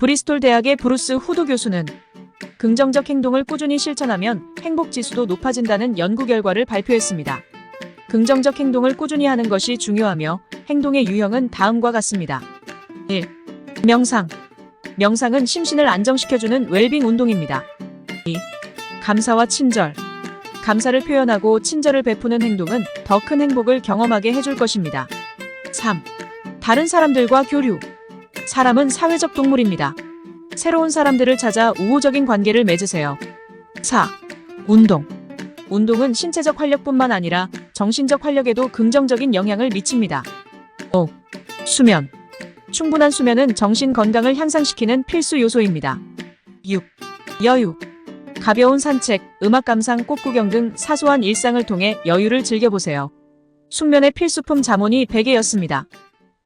브리스톨 대학의 브루스 후드 교수는 긍정적 행동을 꾸준히 실천하면 행복 지수도 높아진다는 연구 결과를 발표했습니다. 긍정적 행동을 꾸준히 하는 것이 중요하며 행동의 유형은 다음과 같습니다. 1. 명상. 명상은 심신을 안정시켜주는 웰빙 운동입니다. 2. 감사와 친절. 감사를 표현하고 친절을 베푸는 행동은 더 큰 행복을 경험하게 해줄 것입니다. 3. 다른 사람들과 교류. 사람은 사회적 동물입니다. 새로운 사람들을 찾아 우호적인 관계를 맺으세요. 4. 운동. 운동은 신체적 활력뿐만 아니라 정신적 활력에도 긍정적인 영향을 미칩니다. 5. 수면. 충분한 수면은 정신 건강을 향상시키는 필수 요소입니다. 6. 여유. 가벼운 산책, 음악 감상, 꽃 구경 등 사소한 일상을 통해 여유를 즐겨보세요. 숙면의 필수품 자문이 100개였습니다.